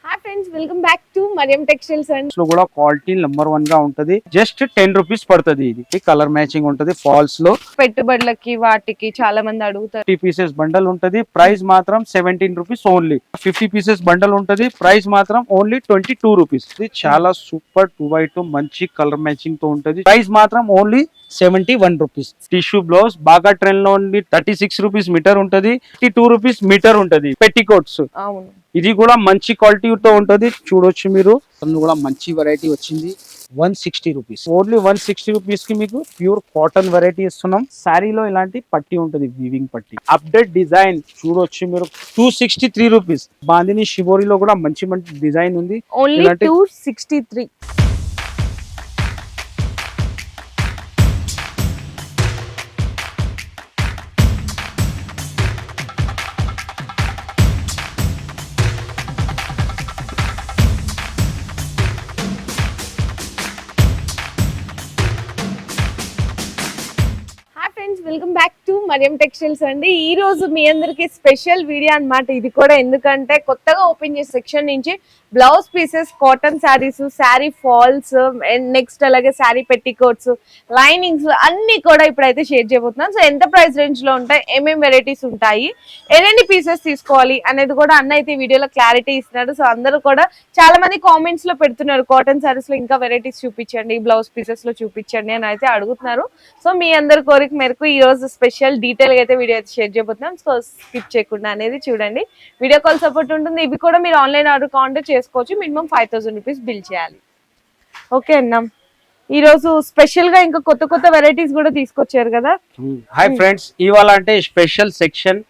Hi friends, welcome back to Mariyam textiles and లో కూడా quality number 1 గా ఉంటది. జస్ట్ 10 రూపీస్ పడుతుంది. ఇది కలర్ మ్యాచింగ్ ఉంటది. ఫాల్స్ లో పెట్టుబడులకి వాటికి చాలా మంది అడుగుతారు. 50 పీసెస్ బండల్ ఉంటది. ప్రైస్ మాత్రం 17 రూపీస్ ఓన్లీ. 50 పీసెస్ బండల్ ఉంటది. ప్రైస్ మాత్రం ఓన్లీ 22 రూపీస్. ఇది చాలా సూపర్ 2x2 మంచి కలర్ మ్యాచింగ్ తో ఉంటది. ప్రైస్ మాత్రం ఓన్లీ 71 రూపీస్. టిష్యూ బ్లౌజ్ బాగా ట్రెండ్ లో ఉంది. 36 రూపీస్ మీటర్ ఉంటది. 52 రూపీస్ మీటర్ ఉంటది. పెట్టికోట్స్ అవును, ఇది కూడా మంచి క్వాలిటీతో ఉంటది. చూడొచ్చు మీరు. అందులో కూడా మంచి వెరైటీ వచ్చింది. 160 రూపీస్ ఓన్లీ. 160 రూపీస్ కి మీకు ప్యూర్ కాటన్ వెరైటీ ఇస్తున్నాం. శారీలో ఇలాంటి పట్టి ఉంటది, వీవింగ్ పట్టి. అప్డేట్ డిజైన్ చూడొచ్చు మీరు. 263 రూపీస్. బాందిని షిబోరిలో కూడా మంచి మంచి డిజైన్ ఉంది. Only 263. Welcome back to Mariyam textiles అండి. ఈ రోజు మీ అందరికి స్పెషల్ వీడియో అన్నమాట. ఇది కూడా ఎందుకంటే కొత్తగా ఓపెన్ చేసే సెక్షన్ నుంచి blouse pieces, cotton saris, sari falls and next అలాగే శారీ పెట్టికోట్స్, లైనింగ్స్ అన్ని కూడా ఇప్పుడైతే షేర్ చేయబోతున్నాం. సో ఎంత ప్రైస్ రేంజ్ లో ఉంటాయి, ఏమేమి వెరైటీస్ ఉంటాయి, ఎన్ని పీసెస్ తీసుకోవాలి అనేది కూడా అన్న అయితే వీడియోలో క్లారిటీ ఇస్తున్నాడు. సో అందరూ కూడా చాలా మంది కామెంట్స్ లో పెడుతున్నారు, కాటన్ శారీస్ లో ఇంకా వెరైటీస్ చూపించండి, బ్లౌజ్ పీసెస్ లో చూపించండి అని అయితే అడుగుతున్నారు. సో మీ అందరి కోరిక మేరకు ఈ రోజు స్పెషల్ డీటెయిల్ గా అయితే వీడియో అయితే షేర్ చేయబోతున్నాం. సో స్కిప్ చేయకుండా అనేది చూడండి. వీడియో కాల్ సపోర్ట్ ఉంటుంది. ఇవి కూడా మీరు ఆన్లైన్ ఆర్డర్ కాంటాక్ట్ చేసుకోవచ్చు. మినిమం 5000 రూపీస్ బిల్ చేయాలి. ఓకే అన్న, ఈ రోజు స్పెషల్ గా ఇంకా కొత్త కొత్త వెరైటీస్ కూడా తీసుకొచ్చారు కదా. హాయ్ ఫ్రెండ్స్, ఇవాళ అంటే special section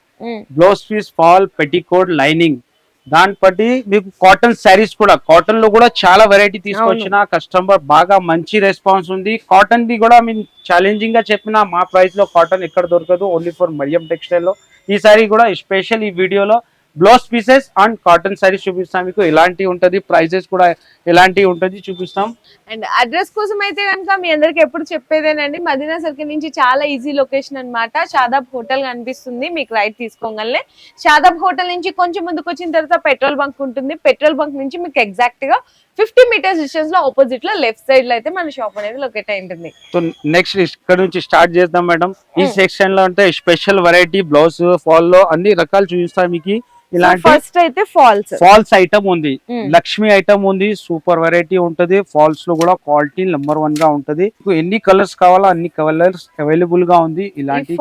blouse piece, fall, petticoat, lining. దాని బట్టి మీకు కాటన్ శారీస్ కూడా, కాటన్ లో కూడా చాలా వెరైటీ తీసుకొచ్చిన. కస్టమర్ బాగా మంచి రెస్పాన్స్ ఉంది. కాటన్ ది కూడా మేము ఛాలెంజింగ్ గా చెప్పిన మా ప్రైస్ లో కాటన్ ఎక్కడ దొరకదు, ఓన్లీ ఫర్ మరియం టెక్స్టైల్ లో. ఈ సారీ కూడా స్పెషల్ ఈ వీడియోలో blouse pieces and cotton saris చూపిస్తాం. మీకు ఎలాంటి ఉంటది, ప్రైజెస్ కూడా ఎలాంటి ఉంటది చూపిస్తాం. అండ్ అడ్రస్ కోసం అయితే కనుక మీ అందరికి ఎప్పుడు చెప్పేదేనండి, మదీనా సర్కిల్ నుంచి చాలా ఈజీ లొకేషన్ అన్నమాట. షాదాబ్ హోటల్ కనిపిస్తుంది మీకు రైట్ తీసుకోగలనే. షాదాబ్ హోటల్ నుంచి కొంచెం ముందుకు వచ్చిన తర్వాత పెట్రోల్ బంక్ ఉంటుంది. పెట్రోల్ బంక్ నుంచి మీకు ఎగ్జాక్ట్ గా 50 మీటర్స్ డిస్టెన్స్ లో ఆపోజిట్ లో లెఫ్ట్ సైడ్ లో అయితే మన షాప్ అనేది లొకేట్ అయి ఉంటుంది. సో నెక్స్ట్ ఇక్కడ నుంచి స్టార్ట్ చేద్దాం మేడం. ఈ సెక్షన్ లో అంటే స్పెషల్ వెరైటీ బ్లౌజ్, ఫాల్ లో అన్ని రకాలు చూపిస్తాం మీకు. ఇలాంటి ఫస్ట్ అయితే ఫాల్స్ ఐటమ్ ఉంది, లక్ష్మి ఐటమ్ ఉంది. సూపర్ వెరైటీ ఉంటది. ఫాల్స్ లో కూడా క్వాలిటీ నెంబర్ 1 గా ఉంటది. ఎన్ని కలర్స్ కావాలో అన్ని కలర్స్ అవైలబుల్ గా ఉంది. ఇలాంటి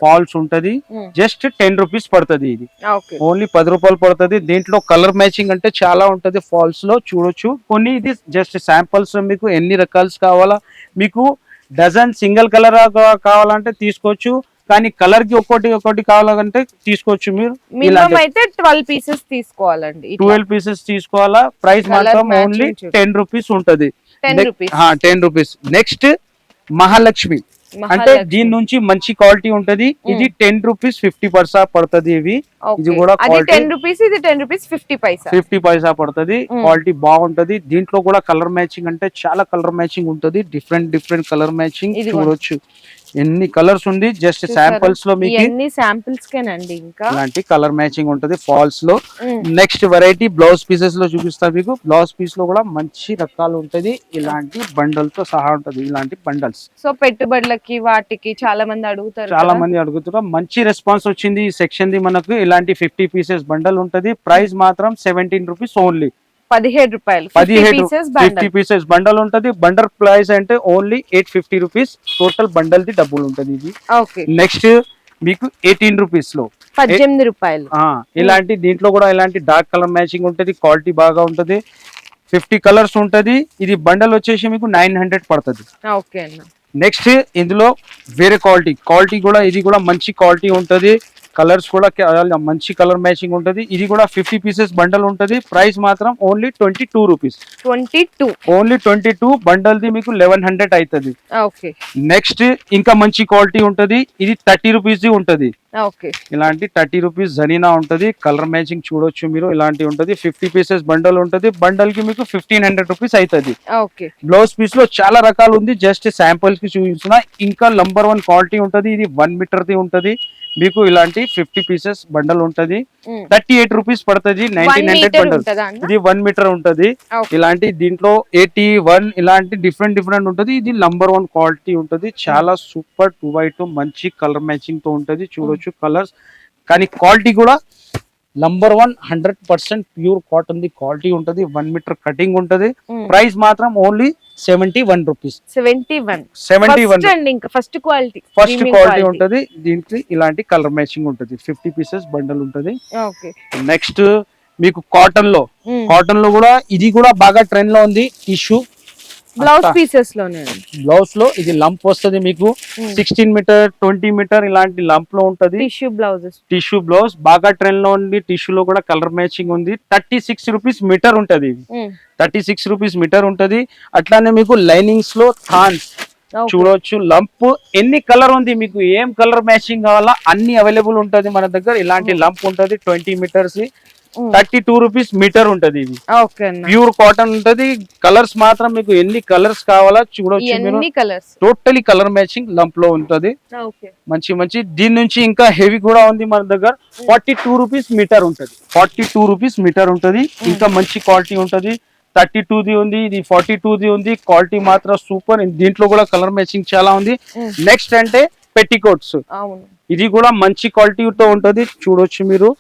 ఫాల్స్ ఉంటది. జస్ట్ 10 రూపీస్ పడుతుంది. ఇది ఓన్లీ 10 రూపాయలు పడుతుంది. దీంట్లో కలర్ మ్యాచింగ్ అంటే చాలా ఉంటది. ఫాల్స్ లో చూడొచ్చు. కొన్ని ఇది జస్ట్ శాంపుల్స్. మీకు ఎన్ని రకాలు కావాలా, మీకు డజన్ సింగిల్ కలర్ కావాలంటే తీసుకోవచ్చు. కానీ కలర్ కి ఒకటి కావాలంటే తీసుకోవచ్చు. మీరు మినిమం అయితే 12 పీసెస్ తీసుకోవాలండి. 12 పీసెస్ తీసుకోవాలా. ప్రైస్ మాత్రం ఓన్లీ 10 రూపీస్ ఉంటది. 10 రూపీస్. నెక్స్ట్ మహాలక్ష్మి అంటే దీని నుంచి మంచి క్వాలిటీ ఉంటది. ఇది 10 రూపీస్ 50 పైసా పడుతుంది. ఇవి ఇది కూడా 10 రూపీస్, ఇది 10 రూపీస్ 50 పైసా పడుతుంది. క్వాలిటీ బాగుంటది. దీంట్లో కూడా కలర్ మ్యాచింగ్ అంటే చాలా కలర్ మ్యాచింగ్ ఉంటది. డిఫరెంట్ కలర్ మ్యాచింగ్ చూడొచ్చు. ఎన్ని కలర్స్ ఉంది. జస్ట్ శాంపిల్స్ లో మీకు ఎన్ని శాంపిల్స్ కేనండి. ఇంకా ఇలాంటి కలర్ మ్యాచింగ్ ఉంటది ఫాల్స్ లో. నెక్స్ట్ వెరైటీ బ్లౌజ్ పీసెస్ లో చూపిస్తా మీకు. బ్లౌజ్ పీస్ లో కూడా మంచి రకాలు ఉంటది. ఇలాంటి బండల్ తో సహా ఉంటది. ఇలాంటి బండల్స్. సో పెట్టుబడులకి వాటికి చాలా మంది అడుగుతారు. మంచి రెస్పాన్స్ వచ్చింది ఈ సెక్షన్ ది మనకు. ఇలాంటి 50 పీసెస్ బండల్ ఉంటది. ప్రైస్ మాత్రం 17 రూపీస్ ఓన్లీ. 17 రూపాయలు. 50 పీసెస్ బండల్ ఉంటది. బండల్ ప్రైస్ అంటే only 850 rupees. Total bundle the డబ్బులు ఉంటది. ఇది నెక్స్ట్ మీకు 18 రూపీస్ లో 18 రూపాయలు. ఇలాంటి దీంట్లో కూడా ఇలాంటి డార్క్ కలర్ మ్యాచింగ్ ఉంటది. క్వాలిటీ బాగా ఉంటది. 50 కలర్స్ ఉంటది. ఇది బండల్ వచ్చేసి మీకు 900 పడుతుంది. నెక్స్ట్ ఇందులో వేరే క్వాలిటీ కూడా, ఇది కూడా మంచి క్వాలిటీ ఉంటది. కలర్స్ కూడా మంచి కలర్ మ్యాచింగ్ ఉంటది. ఇది కూడా 50 పీసెస్ బండల్ ఉంటది. ప్రైస్ మాత్రం only 22 rupees. Only 22 bundle the మీకు 1100 అవుతుంది. నెక్స్ట్ ఇంకా మంచి క్వాలిటీ ఉంటది. ఇది 30 రూపీస్ ది ఉంటది. ఇలాంటి 30 రూపీస్ జరీనా ఉంటది. కలర్ మ్యాచింగ్ చూడొచ్చు మీరు. ఇలాంటి ఉంటది. 50 పీసెస్ బండల్ ఉంటది. బండల్ కి మీకు 1500 రూపీస్ అవుతుంది. బ్లౌజ్ పీస్ లో చాలా రకాలు ఉంది. జస్ట్ శాంపుల్స్ కి చూపిస్తున్నా. ఇంకా నంబర్ 1 క్వాలిటీ ఉంటది. ఇది 1 మీటర్ ది ఉంటది. మీకు ఇలాంటి 50 పీసెస్ బండల్ ఉంటది 38 రూపీస్ పడుతుంది 1900 బండల్ ఇది 1 మీటర్ ఉంటది ఇలాంటి దీంట్లో 81 ఇలాంటి డిఫరెంట్ ఉంటది ఇది #1 క్వాలిటీ ఉంటది చాలా సూపర్ 2x2 మంచి కలర్ మ్యాచింగ్ తో ఉంటది చూడొచ్చు కలర్స్ కానీ క్వాలిటీ కూడా #1 100% ప్యూర్ కాటన్ ది క్వాలిటీ ఉంటది 1 మీటర్ కటింగ్ ఉంటది ప్రైస్ మాత్రం ఓన్లీ 71 రూపీస్ 71 ఫస్ట్ క్వాలిటీ ఉంటది దీనికి ఇలాంటి కలర్ మ్యాచింగ్ ఉంటది 50 పీసెస్ బండల్ ఉంటది నెక్స్ట్ మీకు కాటన్ లో కూడా ఇది కూడా బాగా ట్రెండ్ లో ఉంది టిష్యూ బ్లౌజ్ పీసెస్ లోనే బ్లౌజ్ లో ఇది లంప్ వస్తుంది మీకు 16 మీటర్ 20 మీటర్ ఇలాంటి లంప్ లో ఉంటది టిష్యూ బ్లౌజ్ బాగా ట్రెండ్ లో ఉంది టిష్యూ లో కూడా కలర్ మ్యాచింగ్ ఉంది 36 రూపీస్ మీటర్ ఉంటది 36 రూపీస్ మీటర్ ఉంటది అట్లానే మీకు లైనింగ్స్ లో థాన్స్ చూడొచ్చు లంప్ ఎన్ని కలర్ ఉంది మీకు ఏం కలర్ మ్యాచింగ్ కావాలా అన్ని అవైలబుల్ ఉంటది మన దగ్గర ఇలాంటి లంప్ ఉంటది 20 మీటర్స్ 32 రూపీస్ మీటర్ ఉంటది ఇది ప్యూర్ కాటన్ ఉంటది కలర్స్ మాత్రం మీకు ఎన్ని కలర్స్ కావాలా చూడొచ్చు మీరు టోటలీ కలర్ మ్యాచింగ్ లంప్ లో ఉంటది మంచి దీని నుంచి ఇంకా హెవీ కూడా ఉంది మన దగ్గర 42 రూపీస్ మీటర్ ఉంటది 42 రూపీస్ మీటర్ ఉంటది ఇంకా మంచి క్వాలిటీ ఉంటది 32 ది ఉంది ఇది 42 ది ఉంది క్వాలిటీ మాత్రం సూపర్ దీంట్లో కూడా కలర్ మ్యాచింగ్ చాలా ఉంది నెక్స్ట్ అంటే పెట్టికోట్స్ ఇది కూడా మంచి క్వాలిటీతో ఉంటది చూడొచ్చు మీరు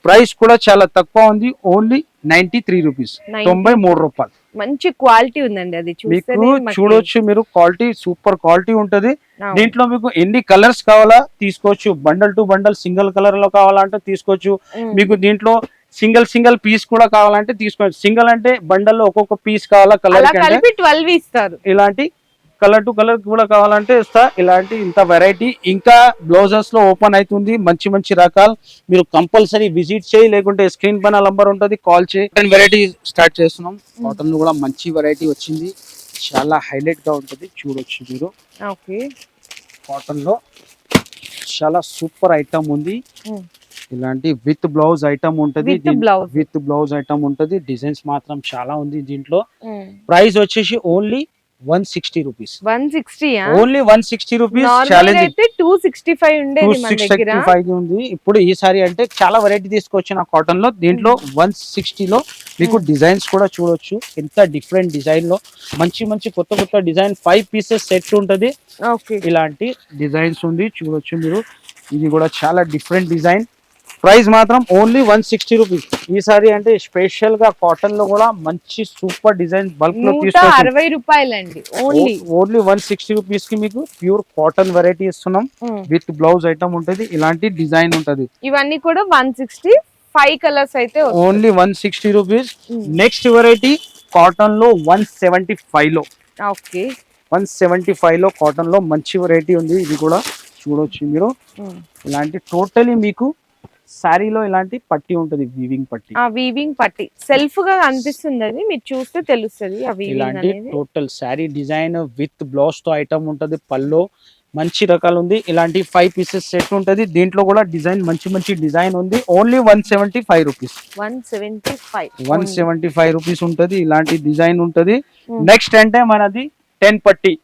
ప్రైస్ కూడా చాలా తక్కువ ఉంది ఓన్లీ 93 రూపీస్ 93 రూపాయలు మంచి క్వాలిటీ ఉందండి అది మీకు చూడొచ్చు మీరు క్వాలిటీ సూపర్ క్వాలిటీ ఉంటది దీంట్లో మీకు ఎన్ని కలర్స్ కావాలా తీసుకోవచ్చు bundle to bundle single colour లో కావాలంటే తీసుకోవచ్చు మీకు దీంట్లో సింగిల్ పీస్ కూడా కావాలంటే తీసుకోవచ్చు సింగిల్ అంటే బండల్లో ఒక్కొక్క పీస్ కావాలా కలర్ 12 ఇస్తారు ఇలాంటి కలర్ టు కలర్ కూడా కావాలంటే ఇస్తా ఇలాంటి ఇంత వెరైటీ ఇంకా బ్లౌజెస్ లో ఓపెన్ అవుతుంది మంచి రకాలు మీరు కంపల్సరీ విజిట్ చేయి లేకుంటే స్క్రీన్ పైన నంబర్ ఉంటుంది కాల్ చేయి వెరైటీ స్టార్ట్ చేస్తున్నాం కాటన్ లో కూడా మంచి వెరైటీ వచ్చింది చాలా హైలైట్ గా ఉంటుంది చూడొచ్చు మీరు కాటన్ లో చాలా సూపర్ ఐటమ్ ఉంది ఇలాంటి విత్ బ్లౌజ్ ఐటమ్ ఉంటది విత్ బ్లౌజ్ ఐటమ్ ఉంటది డిజైన్స్ మాత్రం చాలా ఉంది దీంట్లో ప్రైస్ వచ్చేసి only 160 rupees 160 only 160 rupees challenge అయితే 265 ఉండేది మన దగ్గర 265 ఉంది ఇప్పుడు ఈసారి అంటే చాలా వెరైటీ తీసుకొచ్చిన కాటన్ లో దీంట్లో 160 లో మీకు డిజైన్స్ కూడా చూడొచ్చు ఎంత డిఫరెంట్ డిజైన్ లో మంచి కొత్త డిజైన్ 5 పీసెస్ సెట్ ఉంటది ఇలాంటి డిజైన్స్ ఉంది చూడొచ్చు మీరు ఇది కూడా చాలా డిఫరెంట్ డిజైన్ ప్రైస్ మాత్రం ఓన్లీ 160 రూపీస్ ఈసారి అంటే స్పెషల్ గా కాటన్ లో కూడా మంచి సూపర్ డిజైన్ బల్క్ లో 160 రూపాయలండి ఓన్లీ 160 రూపీస్ కి మీకు ప్యూర్ కాటన్ వెరైటీ ఇస్తున్నాం విత్ బ్లౌజ్ ఐటమ్ ఉంటది ఇలాంటి డిజైన్ ఉంటది ఇవన్నీ కూడా 160 5 కలర్స్ అయితే only 160 rupees next variety cotton లో 175 లో 175 లో కాటన్ లో మంచి వెరైటీ ఉంది ఇది కూడా చూడొచ్చు మీరు ఇలాంటి టోటలీ మీకు సారీలో ఇలాంటి పట్టి ఉంటది వీవింగ్ పట్టి సెల్ఫ్ గా అనిపిస్తుంది అది మీరు చూస్తే తెలుస్తుంది ఇలాంటి total sorry design with blouse తో ఐటమ్ ఉంటది పల్లో మంచి రకాలు ఉంది ఇలాంటి 5 పీసెస్ సెట్ ఉంటది దీంట్లో కూడా డిజైన్ మంచి డిజైన్ ఉంది ఓన్లీ 175 రూపీస్ 175 రూపీస్ ఉంటది ఇలాంటి డిజైన్ ఉంటది నెక్స్ట్ అంటే మనది 10 పట్టి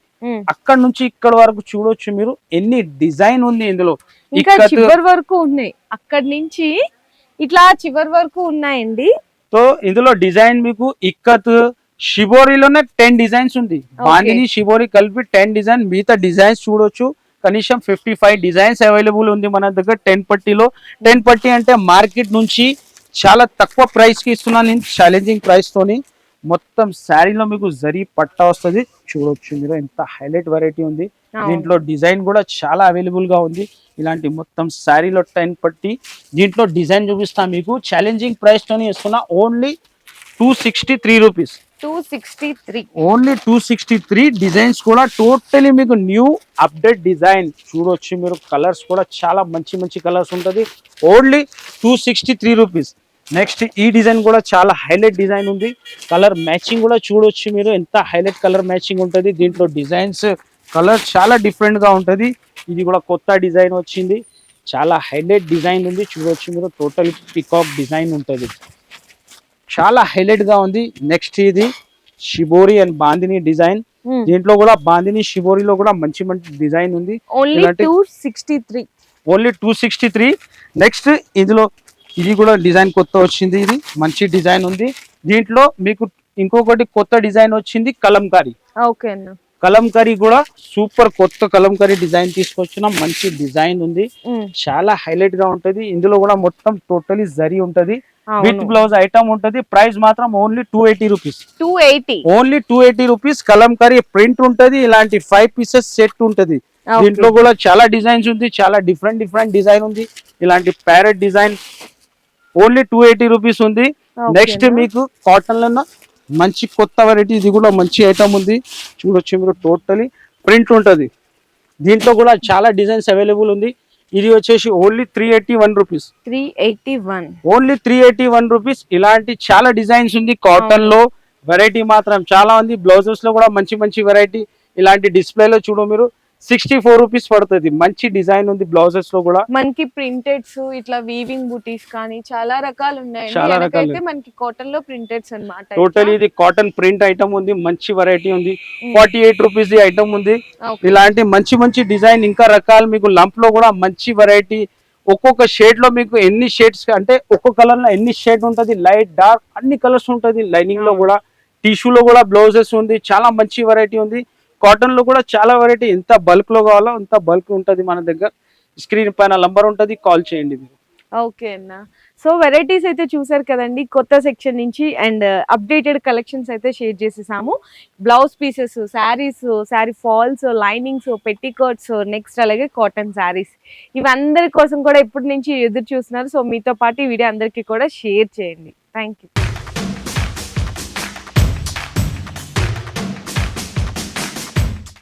అక్కడ నుంచి ఇక్కడ వరకు చూడొచ్చు మీరు ఎన్ని డిజైన్ ఉంది ఇందులో ఇంకా చివరి వరకు ఉన్నాయి అక్కడ నుంచి ఇట్లా చివరి వరకు ఉన్నాయండి సో ఇందులో డిజైన్ మీకు ఇక్కత్ షిబోరిలోనే 10 డిజైన్స్ ఉంది బాందిని షిబోరి కలిపి 10 డిజైన్ మిగతా డిజైన్స్ చూడొచ్చు కనీసం 55 డిజైన్స్ అవైలబుల్ ఉంది మన దగ్గర 10 పట్టీలో 10 పట్టీ అంటే మార్కెట్ నుంచి చాలా తక్కువ ప్రైస్ కి ఇస్తున్నాను నేను ఛాలెంజింగ్ ప్రైస్ తోని మొత్తం శారీలో మీకు జరీ పట్టా వస్తుంది చూడొచ్చు మీరు ఎంత హైలైట్ వెరైటీ ఉంది దీంట్లో డిజైన్ కూడా చాలా అవైలబుల్ గా ఉంది ఇలాంటి మొత్తం శారీలో 10 పట్టి దీంట్లో డిజైన్ చూపిస్తా మీకు ఛాలెంజింగ్ ప్రైస్ తోని ఇస్తున్నా ఓన్లీ 263 రూపీస్ 263 ఓన్లీ 263 డిజైన్స్ కూడా టోటలీ మీకు న్యూ అప్డేట్ డిజైన్ చూడొచ్చు మీరు కలర్స్ కూడా చాలా మంచి కలర్స్ ఉంటది ఓన్లీ 263 రూపీస్ నెక్స్ట్ ఈ డిజైన్ కూడా చాలా హైలైట్ డిజైన్ ఉంది కలర్ మ్యాచింగ్ కూడా చూడొచ్చు మీరు ఎంత హైలైట్ కలర్ మ్యాచింగ్ ఉంటది దీంట్లో డిజైన్స్ కలర్ చాలా డిఫరెంట్ గా ఉంటది ఇది కూడా కొత్త డిజైన్ వచ్చింది చాలా హైలైట్ డిజైన్ ఉంది చూడొచ్చు మీరు టోటల్ పికాక్ డిజైన్ ఉంటది చాలా హైలైట్ గా ఉంది నెక్స్ట్ ఇది షిబోరి అండ్ బాందిని డిజైన్ దీంట్లో కూడా బాందిని షిబోరిలో కూడా మంచి డిజైన్ ఉంది ఓన్లీ 263 ఓన్లీ 263. నెక్స్ట్ ఇందులో ఇది కూడా డిజైన్ కొత్త వచ్చింది, ఇది మంచి డిజైన్ ఉంది. దీంట్లో మీకు ఇంకొకటి కొత్త డిజైన్ వచ్చింది కలంకారీ. ఓకే అన్న. కలంకారీ కూడా సూపర్ కొత్త కలంకారీ డిజైన్ తీసుకొచ్చిన మంచి డిజైన్ ఉంది, చాలా హైలైట్ గా ఉంటది. ఇందులో కూడా మొత్తం టోటలీ జరీ ఉంటది, విత్ బ్లౌజ్ ఐటమ్ ఉంటది. ప్రైస్ మాత్రం only 280 rupees. 280 only 280 rupees. Kalamkari print ఉంటది, ఇలాంటి 5 పీసెస్ సెట్ ఉంటది. దీంట్లో కూడా చాలా డిజైన్స్ ఉంది, చాలా డిఫరెంట్ డిజైన్ ఉంది. ఇలాంటి ప్యారెట్ డిజైన్ ఓన్లీ 280 రూపీస్ ఉంది. నెక్స్ట్ మీకు కాటన్ లో మంచి కొత్త వెరైటీ, ఇది కూడా మంచి ఐటమ్ ఉంది. చూడొచ్చు మీరు, టోటలీ ప్రింట్ ఉంటది. దీంట్లో కూడా చాలా డిజైన్స్ అవైలబుల్ ఉంది. ఇది వచ్చేసి ఓన్లీ 381 రూపీస్. 381 only 381 rupees. ఇలాంటి చాలా డిజైన్స్ ఉంది. కాటన్ లో వెరైటీ మాత్రం చాలా ఉంది. బ్లౌజెస్ లో కూడా మంచి వెరైటీ. ఇలాంటి డిస్ప్లేలో చూడు మీరు, 64 రూపీస్ పడుతుంది. మంచి డిజైన్ ఉంది. బ్లౌజెస్ లో కూడా మనకి ప్రింటెడ్స్, ఇట్లా వీవింగ్ బూటీస్ కానీ చాలా రకాలు ఉన్నాయి. చాలా రకాలు. మనకి కాటన్ లో ప్రింటెడ్స్ అన్నమాట. టోటల్ ఇది కాటన్ ప్రింట్ ఐటమ్ ఉంది, మంచి వెరైటీ ఉంది. 48 రూపీస్ ది ఐటమ్ ఉంది. ఇలాంటి మంచి డిజైన్ ఇంకా రకాలు మీకు లంప్ లో కూడా మంచి వెరైటీ. ఒక్కొక్క షేడ్ లో మీకు ఎన్ని షేడ్స్ అంటే ఒక్కొక్క కలర్ లో ఎన్ని షేడ్ ఉంటది, లైట్ డార్క్ అన్ని కలర్స్ ఉంటది. లైనింగ్ లో కూడా, టిష్యూ లో కూడా బ్లౌజెస్ ఉంది. చాలా మంచి వెరైటీ ఉంది. కాటన్ లో కూడా చాలా వెరైటీ. ఎంత బల్క్ లో కావాలో అంత బల్క్ ఉంటది మన దగ్గర. స్క్రీన్ పైన నంబర్ ఉంటది, కాల్ చేయండి మీరు. ఓకే అన్న. సో వెరైటీస్ అయితే చూసారు కదండి, కొత్త సెక్షన్ నుంచి అండ్ అప్డేటెడ్ కలెక్షన్స్ అయితే షేర్ చేసేసాము. Blouse pieces, saris, sari falls, linings, petticoats, next అలాగే కాటన్ శారీస్, ఇవి అందరి కోసం కూడా ఇప్పటి నుంచి ఎదురు చూస్తున్నారు. సో మీతో పాటు ఈ వీడియో అందరికీ కూడా షేర్ చేయండి. Thank you.